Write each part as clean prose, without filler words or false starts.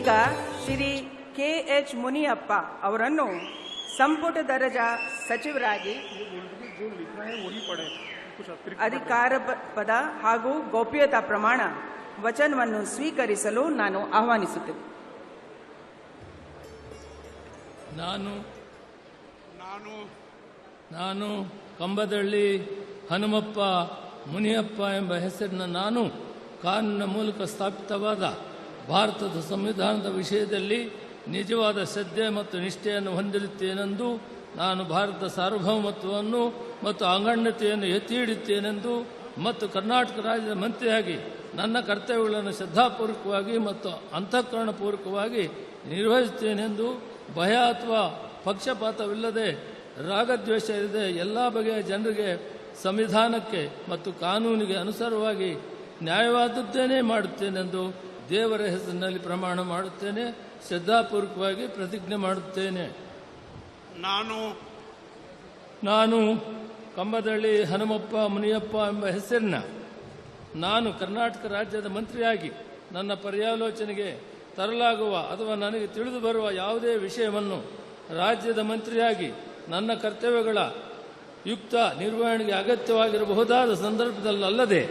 ಈಗ ಶ್ರೀ ಕೆ.ಎಚ್. ಮುನಿಯಪ್ಪ ಅವರನ್ನು ಸಂಪುಟ ದರ್ಜಾ ಸಚಿವರಾಗಿ ಅಧಿಕಾರ ಪದ ಹಾಗೂ ಗೌಪ್ಯತಾ ಪ್ರಮಾಣ ವಚನವನ್ನು ಸ್ವೀಕರಿಸಲು ನಾನು ಆಹ್ವಾನಿಸುತ್ತೇನೆ. ನಾನು ಕಂಬದಳ್ಳಿ ಹನುಮಪ್ಪ ಮುನಿಯಪ್ಪ ಎಂಬ ಹೆಸರಿನ ನಾನು ಕಾನೂನಿನ ಮೂಲಕ ಸ್ಥಾಪಿತವಾದ ಭಾರತದ ಸಂವಿಧಾನದ ವಿಷಯದಲ್ಲಿ ನಿಜವಾದ ಶ್ರದ್ಧೆ ಮತ್ತು ನಿಷ್ಠೆಯನ್ನು ಹೊಂದಿರುತ್ತೇನೆಂದು, ನಾನು ಭಾರತದ ಸಾರ್ವಭೌಮತ್ವವನ್ನು ಮತ್ತು ಅಖಂಡತೆಯನ್ನು ಎತ್ತಿ ಹಿಡಿಯುತ್ತೇನೆಂದು ಮತ್ತು ಕರ್ನಾಟಕ ರಾಜ್ಯದ ಮಂತ್ರಿಯಾಗಿ ನನ್ನ ಕರ್ತವ್ಯಗಳನ್ನು ಶ್ರದ್ಧಾಪೂರ್ವಕವಾಗಿ ಮತ್ತು ಅಂತಃಕರಣಪೂರ್ವಕವಾಗಿ ನಿರ್ವಹಿಸುತ್ತೇನೆಂದು, ಭಯ ಅಥವಾ ಪಕ್ಷಪಾತವಿಲ್ಲದೆ ರಾಗದ್ವೇಷ ಇಲ್ಲದೆ ಎಲ್ಲ ಬಗೆಯ ಜನರಿಗೆ ಸಂವಿಧಾನಕ್ಕೆ ಮತ್ತು ಕಾನೂನಿಗೆ ಅನುಸಾರವಾಗಿ ನ್ಯಾಯವಾದದ್ದೇನೇ ಮಾಡುತ್ತೇನೆಂದು ದೇವರ ಹೆಸರಿನಲ್ಲಿ ಪ್ರಮಾಣ ಮಾಡುತ್ತೇನೆ. ಶ್ರದ್ಧಾಪೂರ್ವಕವಾಗಿ ಪ್ರತಿಜ್ಞೆ ಮಾಡುತ್ತೇನೆ. ನಾನು ಕಂಬದಳ್ಳಿ ಹನುಮಪ್ಪ ಮುನಿಯಪ್ಪ ಎಂಬ ಹೆಸರಿನ ನಾನು ಕರ್ನಾಟಕ ರಾಜ್ಯದ ಮಂತ್ರಿಯಾಗಿ ನನ್ನ ಪರ್ಯಾಲೋಚನೆಗೆ ತರಲಾಗುವ ಅಥವಾ ನನಗೆ ತಿಳಿದು ಬರುವ ಯಾವುದೇ ವಿಷಯವನ್ನು ರಾಜ್ಯದ ಮಂತ್ರಿಯಾಗಿ ನನ್ನ ಕರ್ತವ್ಯಗಳ ಯುಕ್ತ ನಿರ್ವಹಣೆಗೆ ಅಗತ್ಯವಾಗಿರಬಹುದಾದ ಸಂದರ್ಭದಲ್ಲದೆ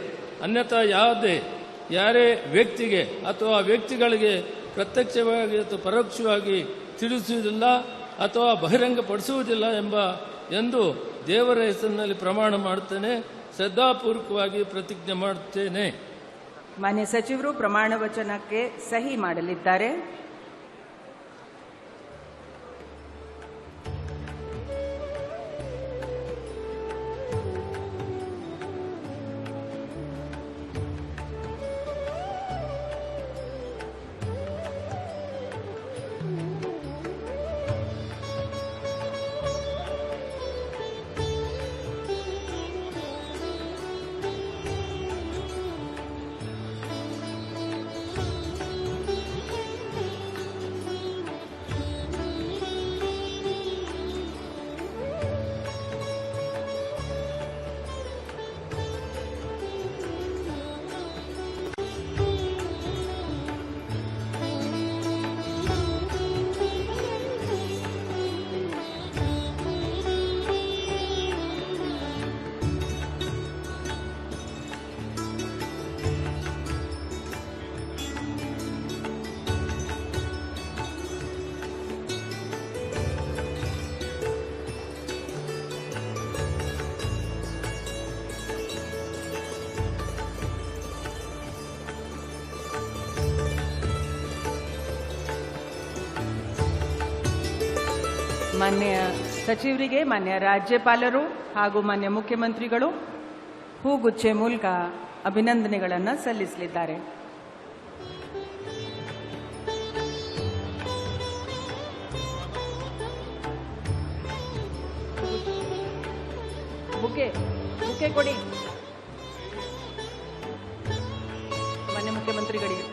ಅನ್ಯಥಾ ಯಾರೇ ವ್ಯಕ್ತಿಗೆ ಅಥವಾ ವ್ಯಕ್ತಿಗಳಿಗೆ ಪ್ರತ್ಯಕ್ಷವಾಗಿ ಅಥವಾ ಪರೋಕ್ಷವಾಗಿ ತಿಳಿಸುವುದಿಲ್ಲ ಅಥವಾ ಬಹಿರಂಗಪಡಿಸುವುದಿಲ್ಲ ಎಂದು ದೇವರ ಹೆಸರಿನಲ್ಲಿ ಪ್ರಮಾಣ ಮಾಡುತ್ತೇನೆ. ಶ್ರದ್ಧಾಪೂರ್ವಕವಾಗಿ ಪ್ರತಿಜ್ಞೆ ಮಾಡುತ್ತೇನೆ. ಮಾನ್ಯ ಸಚಿವರು ಪ್ರಮಾಣ ವಚನಕ್ಕೆ ಸಹಿ ಮಾಡಲಿದ್ದಾರೆ. ಮಾನ್ಯ ಸಚಿವರಿಗೆ ಮಾನ್ಯ ರಾಜ್ಯಪಾಲರು ಹಾಗೂ ಮಾನ್ಯ ಮುಖ್ಯಮಂತ್ರಿಗಳು ಹೂಗುಚ್ಚೆ ಮೂಲಕ ಅಭಿನಂದನೆಗಳನ್ನು ಸಲ್ಲಿಸಲಿದ್ದಾರೆ. ಬುಕೆ ಕೊಡಿ ಮಾನ್ಯ ಮುಖ್ಯಮಂತ್ರಿಗಳಿಗೆ.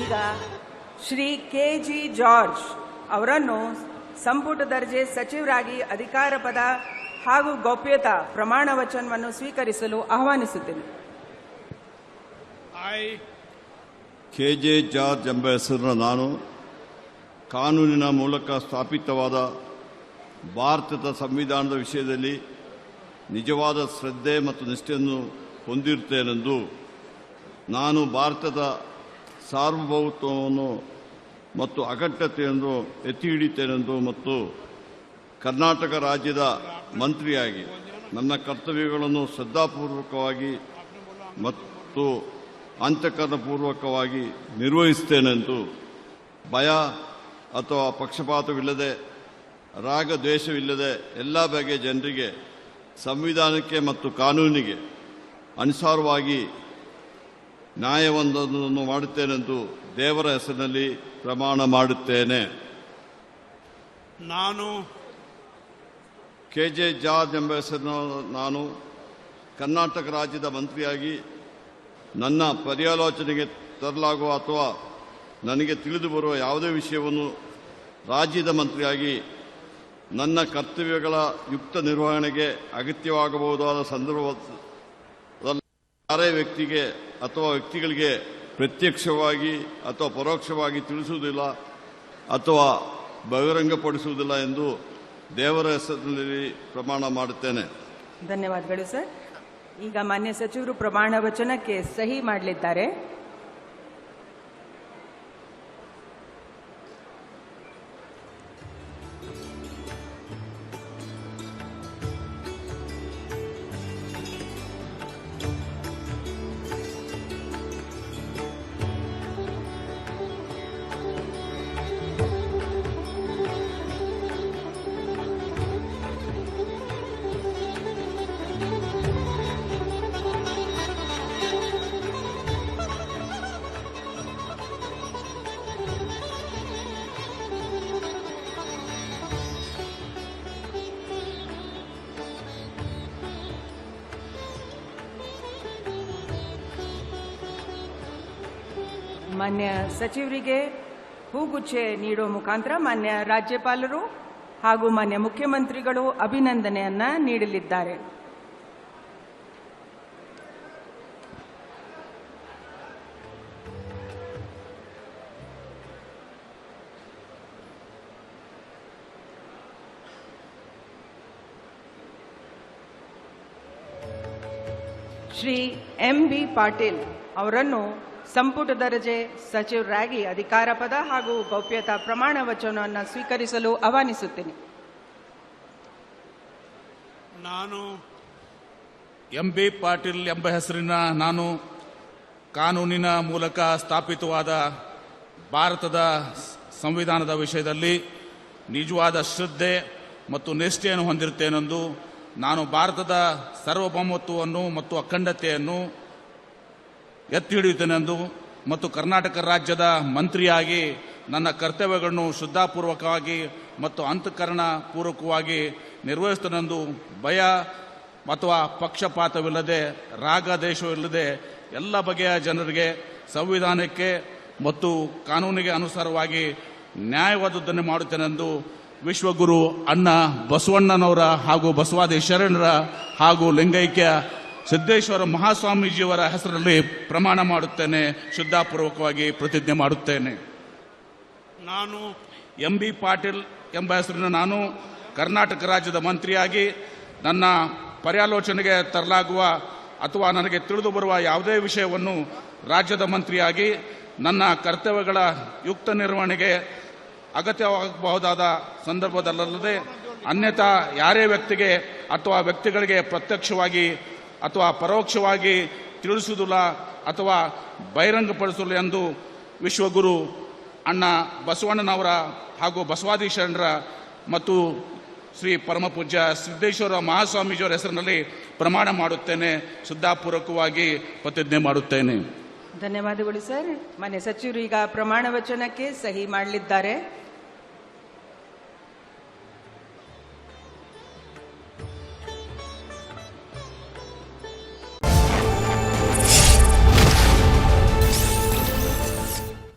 ಈಗ ಶ್ರೀ ಕೆ.ಜಿ. ಜಾರ್ಜ್ ಅವರನ್ನು ಸಂಪುಟ ದರ್ಜೆ ಸಚಿವರಾಗಿ ಅಧಿಕಾರ ಪದ ಹಾಗೂ ಗೌಪ್ಯತಾ ಪ್ರಮಾಣ ವಚನವನ್ನು ಸ್ವೀಕರಿಸಲು ಆಹ್ವಾನಿಸುತ್ತೇನೆ. ಕೆ.ಜೆ. ಜಾರ್ಜ್ ಎಂಬ ಹೆಸರಿನ ನಾನು ಕಾನೂನಿನ ಮೂಲಕ ಸ್ಥಾಪಿತವಾದ ಭಾರತದ ಸಂವಿಧಾನದ ವಿಷಯದಲ್ಲಿ ನಿಜವಾದ ಶ್ರದ್ಧೆ ಮತ್ತು ನಿಷ್ಠೆಯನ್ನು ಹೊಂದಿರುತ್ತೇನೆಂದು, ನಾನು ಭಾರತದ ಸಾರ್ವಭೌಮತ್ವವನ್ನು ಮತ್ತು ಅಖಂಡತೆಯನ್ನು ಎತ್ತಿ ಹಿಡಿಯುತ್ತೇನೆಂದು ಮತ್ತು ಕರ್ನಾಟಕ ರಾಜ್ಯದ ಮಂತ್ರಿಯಾಗಿ ನನ್ನ ಕರ್ತವ್ಯಗಳನ್ನು ಶ್ರದ್ಧಾಪೂರ್ವಕವಾಗಿ ಮತ್ತು ಅಂತಃಕರಣಪೂರ್ವಕವಾಗಿ ನಿರ್ವಹಿಸುತ್ತೇನೆಂದು, ಭಯ ಅಥವಾ ಪಕ್ಷಪಾತವಿಲ್ಲದೆ ರಾಗದ್ವೇಷವಿಲ್ಲದೆ ಎಲ್ಲ ಬಗೆಯ ಜನರಿಗೆ ಸಂವಿಧಾನಕ್ಕೆ ಮತ್ತು ಕಾನೂನಿಗೆ ಅನುಸಾರವಾಗಿ ನ್ಯಾಯವೊಂದನ್ನು ಮಾಡುತ್ತೇನೆಂದು ದೇವರ ಹೆಸರಿನಲ್ಲಿ ಪ್ರಮಾಣ ಮಾಡುತ್ತೇನೆ. ನಾನು ಕೆ.ಜೆ. ಜಾರ್ಜ್ ಎಂಬ ಹೆಸರಿನ ನಾನು ಕರ್ನಾಟಕ ರಾಜ್ಯದ ಮಂತ್ರಿಯಾಗಿ ನನ್ನ ಪರ್ಯಾಲೋಚನೆಗೆ ತರಲಾಗುವ ಅಥವಾ ನನಗೆ ತಿಳಿದು ಬರುವ ಯಾವುದೇ ವಿಷಯವನ್ನು ರಾಜ್ಯದ ಮಂತ್ರಿಯಾಗಿ ನನ್ನ ಕರ್ತವ್ಯಗಳ ಯುಕ್ತ ನಿರ್ವಹಣೆಗೆ ಅಗತ್ಯವಾಗಬಹುದಾದ ಸಂದರ್ಭದಲ್ಲಿ ಯಾರೇ ವ್ಯಕ್ತಿಗೆ ಅಥವಾ ವ್ಯಕ್ತಿಗಳಿಗೆ ಪ್ರತ್ಯಕ್ಷವಾಗಿ ಅಥವಾ ಪರೋಕ್ಷವಾಗಿ ತಿಳಿಸುವುದಿಲ್ಲ ಅಥವಾ ಬಹಿರಂಗಪಡಿಸುವುದಿಲ್ಲ ಎಂದು ದೇವರ ಹೆಸರಿನಲ್ಲಿ ಪ್ರಮಾಣ ಮಾಡುತ್ತೇನೆ. ಧನ್ಯವಾದಗಳು ಸರ್. ಈಗ ಮಾನ್ಯ ಸಚಿವರು ಪ್ರಮಾಣ ವಚನಕ್ಕೆ ಸಹಿ ಮಾಡಲಿದ್ದಾರೆ. ಮಾನ್ಯ ಸಚಿವರಿಗೆ ಹೂಗುಚ್ಛೆ ನೀಡುವ ಮುಖಾಂತರ ಮಾನ್ಯ ರಾಜ್ಯಪಾಲರು ಹಾಗೂ ಮಾನ್ಯ ಮುಖ್ಯಮಂತ್ರಿಗಳು ಅಭಿನಂದನೆಯನ್ನ ನೀಡಲಿದ್ದಾರೆ. ಶ್ರೀ ಎಂ.ಬಿ. ಪಾಟೀಲ್ ಅವರನ್ನು ಸಂಪುಟ ದರ್ಜೆ ಸಚಿವರಾಗಿ ಅಧಿಕಾರ ಪದ ಹಾಗೂ ಗೌಪ್ಯತಾ ಪ್ರಮಾಣ ವಚನವನ್ನು ಸ್ವೀಕರಿಸಲು ಆಹ್ವಾನಿಸುತ್ತೇನೆ. ನಾನು ಎಂ.ಬಿ. ಪಾಟೀಲ್ ಎಂಬ ಹೆಸರಿನ ನಾನು ಕಾನೂನಿನ ಮೂಲಕ ಸ್ಥಾಪಿತವಾದ ಭಾರತದ ಸಂವಿಧಾನದ ವಿಷಯದಲ್ಲಿ ನಿಜವಾದ ಶ್ರದ್ಧೆ ಮತ್ತು ನಿಷ್ಠೆಯನ್ನು ಹೊಂದಿರುತ್ತೇನೆಂದು ನಾನು ಭಾರತದ ಸಾರ್ವಭೌಮತ್ವವನ್ನು ಮತ್ತು ಅಖಂಡತೆಯನ್ನು ಎತ್ತಿ ಹಿಡಿಯುತ್ತೇನೆಂದು ಮತ್ತು ಕರ್ನಾಟಕ ರಾಜ್ಯದ ಮಂತ್ರಿಯಾಗಿ ನನ್ನ ಕರ್ತವ್ಯಗಳನ್ನು ಶ್ರದ್ಧಾಪೂರ್ವಕವಾಗಿ ಮತ್ತು ಅಂತಃಕರಣ ಪೂರ್ವಕವಾಗಿ ನಿರ್ವಹಿಸುತ್ತೇನೆಂದು ಭಯ ಅಥವಾ ಪಕ್ಷಪಾತವಿಲ್ಲದೆ ರಾಗದೇಶವಿಲ್ಲದೆ ಎಲ್ಲ ಬಗೆಯ ಜನರಿಗೆ ಸಂವಿಧಾನಕ್ಕೆ ಮತ್ತು ಕಾನೂನಿಗೆ ಅನುಸಾರವಾಗಿ ನ್ಯಾಯವಾದದ್ದನ್ನು ಮಾಡುತ್ತೇನೆಂದು ವಿಶ್ವಗುರು ಅಣ್ಣ ಬಸವಣ್ಣನವರ ಹಾಗೂ ಬಸವಾದಿ ಶರಣರ ಹಾಗೂ ಲಿಂಗೈಕ್ಯ ಸಿದ್ದೇಶ್ವರ ಮಹಾಸ್ವಾಮೀಜಿಯವರ ಹೆಸರಲ್ಲಿ ಪ್ರಮಾಣ ಮಾಡುತ್ತೇನೆ, ಶ್ರದ್ಧಾಪೂರ್ವಕವಾಗಿ ಪ್ರತಿಜ್ಞೆ ಮಾಡುತ್ತೇನೆ. ನಾನು ಎಂ.ಬಿ. ಪಾಟೀಲ್ ಎಂಬ ಹೆಸರಿನ ನಾನು ಕರ್ನಾಟಕ ರಾಜ್ಯದ ಮಂತ್ರಿಯಾಗಿ ನನ್ನ ಪರ್ಯಾಲೋಚನೆಗೆ ತರಲಾಗುವ ಅಥವಾ ನನಗೆ ತಿಳಿದು ಬರುವ ಯಾವುದೇ ವಿಷಯವನ್ನು ರಾಜ್ಯದ ಮಂತ್ರಿಯಾಗಿ ನನ್ನ ಕರ್ತವ್ಯಗಳ ಯುಕ್ತ ನಿರ್ವಹಣೆಗೆ ಅಗತ್ಯವಾಗಬಹುದಾದ ಸಂದರ್ಭದಲ್ಲದೆ ಅನ್ಯಥಾ ಯಾರೇ ವ್ಯಕ್ತಿಗೆ ಅಥವಾ ವ್ಯಕ್ತಿಗಳಿಗೆ ಪ್ರತ್ಯಕ್ಷವಾಗಿ ಅಥವಾ ಪರೋಕ್ಷವಾಗಿ ತಿಳಿಸುವುದಿಲ್ಲ ಅಥವಾ ಬಹಿರಂಗಪಡಿಸಲು ಎಂದು ವಿಶ್ವಗುರು ಅಣ್ಣ ಬಸವಣ್ಣನವರ ಹಾಗೂ ಬಸವಾದಿ ಶರಣರ ಮತ್ತು ಶ್ರೀ ಪರಮಪೂಜ್ಯ ಸಿದ್ದೇಶ್ವರ ಮಹಾಸ್ವಾಮೀಜಿಯವರ ಹೆಸರಿನಲ್ಲಿ ಪ್ರಮಾಣ ಮಾಡುತ್ತೇನೆ, ಶ್ರದ್ಧಾಪೂರ್ವಕವಾಗಿ ಪ್ರತಿಜ್ಞೆ ಮಾಡುತ್ತೇನೆ. ಧನ್ಯವಾದಗಳು ಸರ್. ಮಾನ್ಯ ಸಚಿವರು ಈಗ ಪ್ರಮಾಣ ವಚನಕ್ಕೆ ಸಹಿ ಮಾಡಲಿದ್ದಾರೆ.